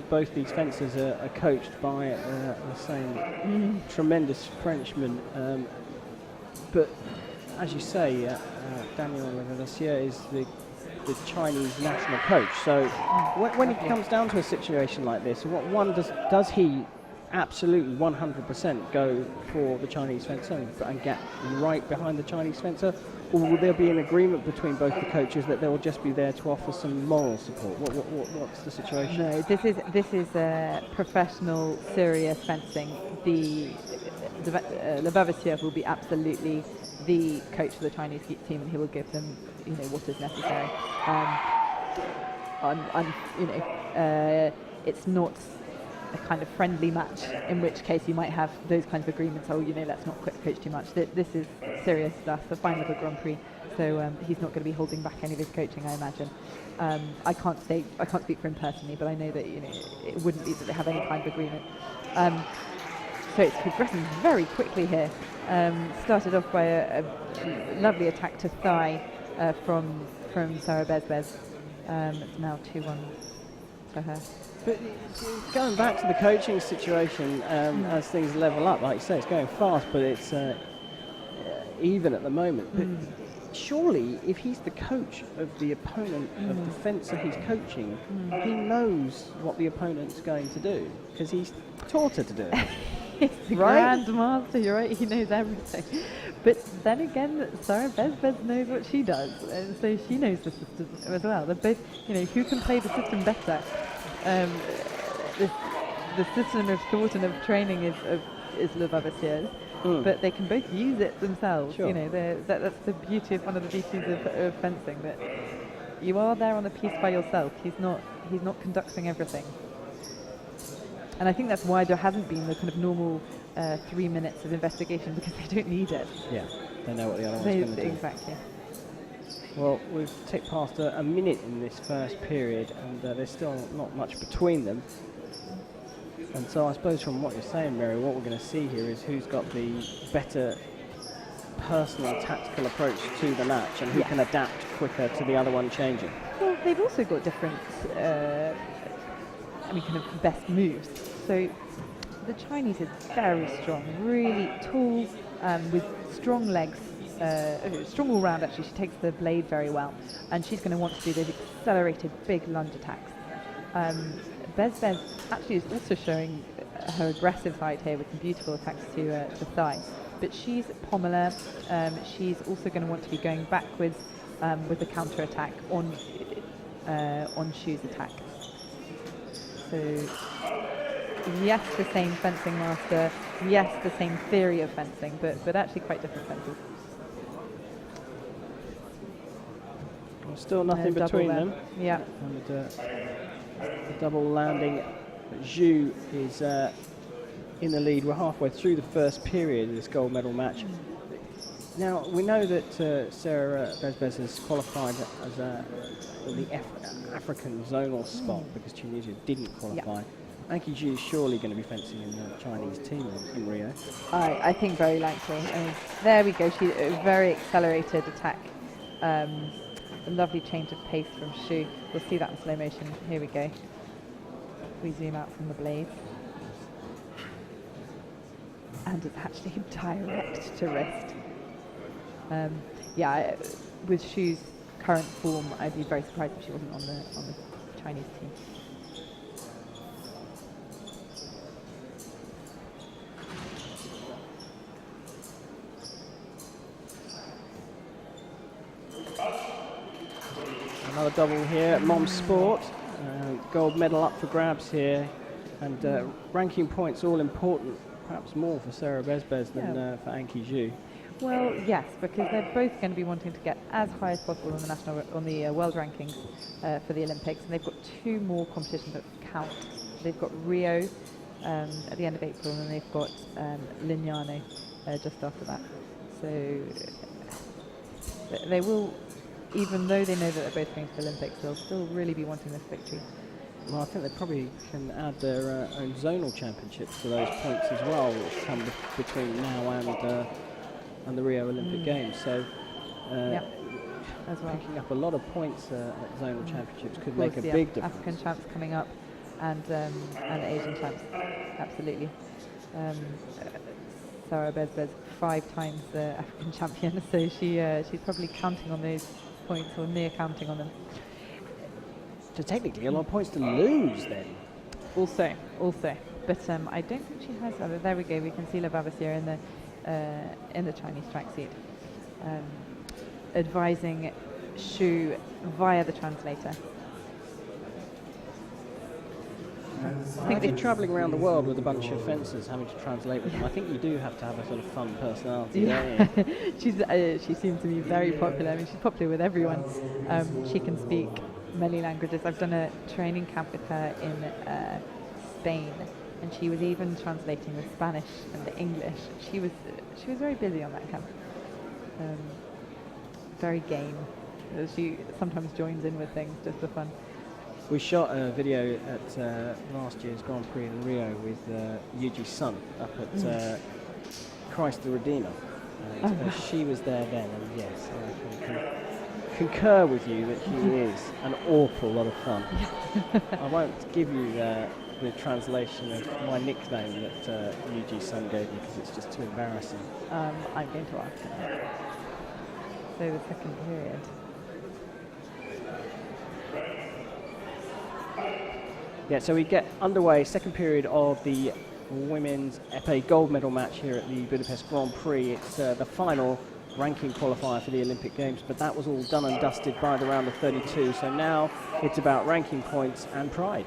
Both these fencers are coached by the same tremendous Frenchman. But as you say, Daniel Levavassier is the Chinese national coach. So when it comes down to a situation like this, does he absolutely 100% go for the Chinese fencer and get right behind the Chinese fencer? Or will there be an agreement between both the coaches that they will just be there to offer some moral support? What's the situation? No, this is professional, serious fencing. Levavassier will be absolutely the coach for the Chinese team, and he will give them, what is necessary. It's not a kind of friendly match, in which case you might have those kinds of agreements. Let's not coach too much. This is serious stuff, the final of a Grand Prix. So he's not going to be holding back any of his coaching, I imagine. I can't speak for him personally, but I know that it wouldn't be that they have any kind of agreement. So it's progressing very quickly here. Started off by a lovely attack to thigh from Sarah Besbes. It's now 2-1 for her. But going back to the coaching situation, as things level up, like you say, it's going fast, but it's even at the moment. But surely, if he's the coach of the opponent of the fencer he's coaching, he knows what the opponent's going to do, because he's taught her to do it. He's the Grand Master, you're right, he knows everything. But then again, Sarah Besbes knows what she does, and so she knows the system as well. They're both, who can play the system better? The system of thought and of training is Levavassier's, but they can both use it themselves. Sure. That's the beauty of one of the beauties of fencing, that you are there on the piece by yourself. He's not conducting everything. And I think that's why there hasn't been the kind of normal 3 minutes of investigation, because they don't need it. Yeah, they know what the other one's going to do. Exactly. Well, we've ticked past a minute in this first period, and there's still not much between them. And so I suppose from what you're saying, Mary, what we're going to see here is who's got the better personal tactical approach to the match, and who can adapt quicker to the other one changing. Well, they've also got different kind of best moves. So the Chinese is very strong, really tall, with strong legs, strong all round actually. She takes the blade very well, and she's going to want to do those accelerated big lunge attacks. Besbes actually is also showing her aggressive side here with some beautiful attacks to thigh, but she's pommeler. She's also going to want to be going backwards with the counter attack on Xu's attack. So yes, the same fencing master, yes, the same theory of fencing, but actually quite different fences. Well, still nothing between them. Yeah. And the double landing. Xu is in the lead. We're halfway through the first period of this gold medal match. Now, we know that Sarah Besbes has qualified as the African zonal spot, because Tunisia didn't qualify. Anki Xu is surely going to be fencing in the Chinese team in Rio. I think very likely. There we go. She a very accelerated attack. A lovely change of pace from Xu. We'll see that in slow motion. Here we go. We zoom out from the blades. And it's actually direct to wrist. With Xu's current form, I'd be very surprised if she wasn't on the Chinese team. Another double here at Mom Sport. Gold medal up for grabs here, and ranking points all important, perhaps more for Sarah Besbes than for Anki Xu. Well, yes, because they're both going to be wanting to get as high as possible on the world rankings for the Olympics, and they've got 2 more competitions that count. They've got Rio at the end of April, and then they've got Lignano just after that. So they will, even though they know that they're both going to the Olympics, they'll still really be wanting this victory. Well, I think they probably can add their own zonal championships to those points as well, which come between now and the Rio Olympic Games. So as well. Picking up a lot of points at zonal championships could make a big difference. African champs coming up. and Asian champs, absolutely. Sarah Besbes, 5 times African champion, so she's probably counting on those points, or near counting on them. So technically a lot of points to lose then. Also, but I don't think she has. Oh, there we go. We can see Lavassier in the Chinese tracksuit, advising Xu via the translator. I think if you're travelling around the world with a bunch of fencers having to translate with them, I think you do have to have a sort of fun personality, don't you? She seems to be very popular. I mean, she's popular with everyone. She can speak many languages. I've done a training camp with her in Spain, and she was even translating the Spanish and the English. She was very busy on that camp. Very game. She sometimes joins in with things just for fun. We shot a video at last year's Grand Prix in Rio with Xu CHN up at Christ the Redeemer. She was there then, and yes, I can concur with you that she is an awful lot of fun. I won't give you the translation of my nickname that Xu CHN gave me because it's just too embarrassing. I'm going to ask her. So the second period. Yeah, so we get underway, second period of the women's épée gold medal match here at the Budapest Grand Prix. It's the final ranking qualifier for the Olympic Games, but that was all done and dusted by the round of 32. So now it's about ranking points and pride.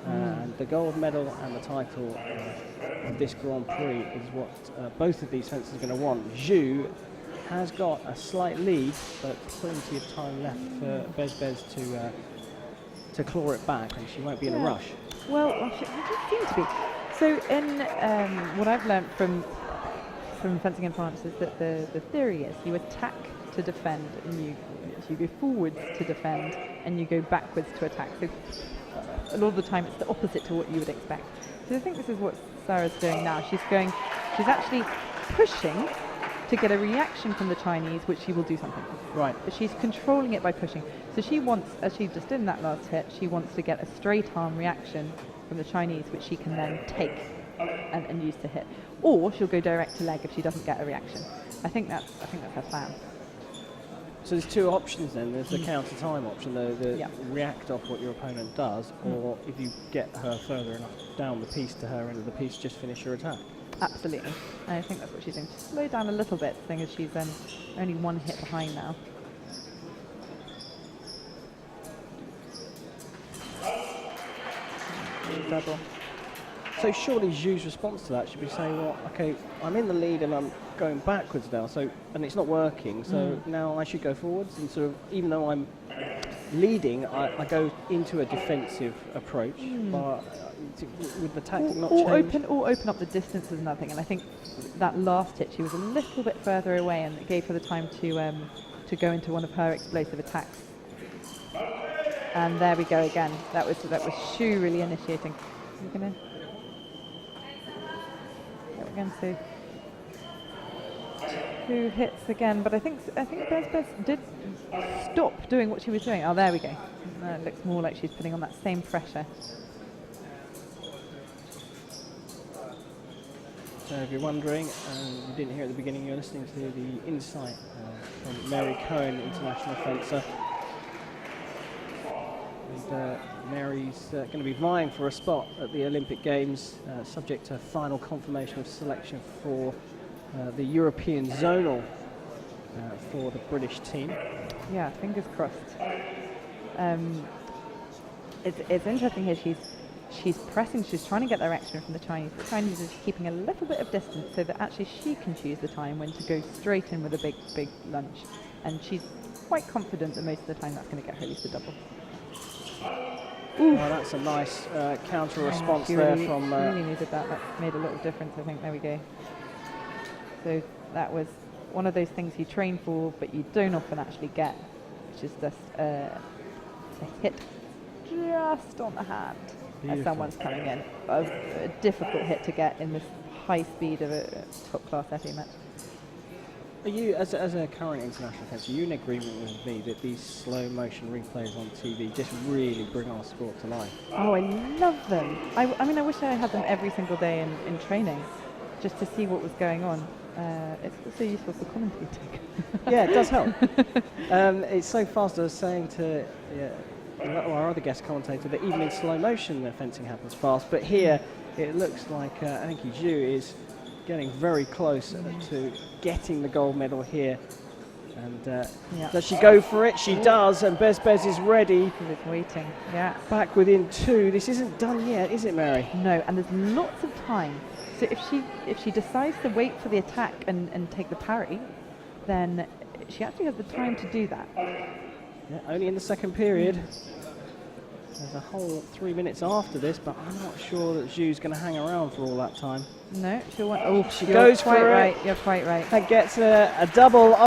And the gold medal and the title of this Grand Prix is what both of these fencers are going to want. Xu has got a slight lead, but plenty of time left for Besbes to claw it back, and she won't be in a rush. Well, she seems to be. So in what I've learned from fencing in France is that the theory is you attack to defend, and you go forwards to defend, and you go backwards to attack. So a lot of the time it's the opposite to what you would expect. So I think this is what Sarah's doing now. She's actually pushing to get a reaction from the Chinese, which she will do something with. Right. But she's controlling it by pushing. So she wants, as she just did in that last hit, she wants to get a straight arm reaction from the Chinese, which she can then take and use to hit. Or she'll go direct to leg if she doesn't get a reaction. I think that's her plan. So there's two options then. There's the counter time option, the react off what your opponent does, or if you get her further enough down the piece to her end of the piece, just finish your attack. Absolutely. I think that's what she's doing. Just slow down a little bit, seeing as she's only one hit behind now. Double. So surely Xu's response to that should be saying, well, okay, I'm in the lead and I'm going backwards now, so and it's not working, so now I should go forwards, and sort of, even though I'm leading, I go into a defensive approach, but with the tactic not change. Or open up the distance is another thing, and I think that last hit she was a little bit further away, and it gave her the time to go into one of her explosive attacks. And there we go again. That was Xu really initiating. You're gonna again, so 2 hits again, but I think Besbes did stop doing what she was doing. Oh, there we go. It looks more like she's putting on that same pressure. So if you're wondering, you didn't hear at the beginning, you're listening to the insight from Mary Cohen, international fencer. And Mary's going to be vying for a spot at the Olympic Games, subject to final confirmation of selection for the European zonal for the British team. Yeah, fingers crossed. It's interesting here. She's pressing. She's trying to get their action from the Chinese. The Chinese is keeping a little bit of distance so that actually she can choose the time when to go straight in with a big lunge. And she's quite confident that most of the time that's going to get her at least a double. Well, that's a nice counter response there from. Really needed that. That made a little difference, I think. There we go. So that was one of those things you train for, but you don't often actually get, which is just to hit just on the hand as someone's coming in. A difficult hit to get in this high speed of a top class épée match. Are you, as a current international fencer, are you in agreement with me that these slow motion replays on TV just really bring our sport to life? Oh, I love them. I mean, I wish I had them every single day in training, just to see what was going on. It's also useful for commentating. Yeah, it does help. It's so fast. I was saying to our other guest commentator that even in slow motion, the fencing happens fast. But here, it looks like I think Xu is getting very close to getting the gold medal here. And does she go for it? She does, and Besbes is ready. She was waiting, yeah. Back within 2. This isn't done yet, is it, Mary? No, and there's lots of time. So if she decides to wait for the attack and take the parry, then she actually has the time to do that. Yeah, only in the second period. There's a whole 3 minutes after this, but I'm not sure that Xu's going to hang around for all that time. No, she'll want. Oh, she goes quite for right. it. You're quite right. That gets a double.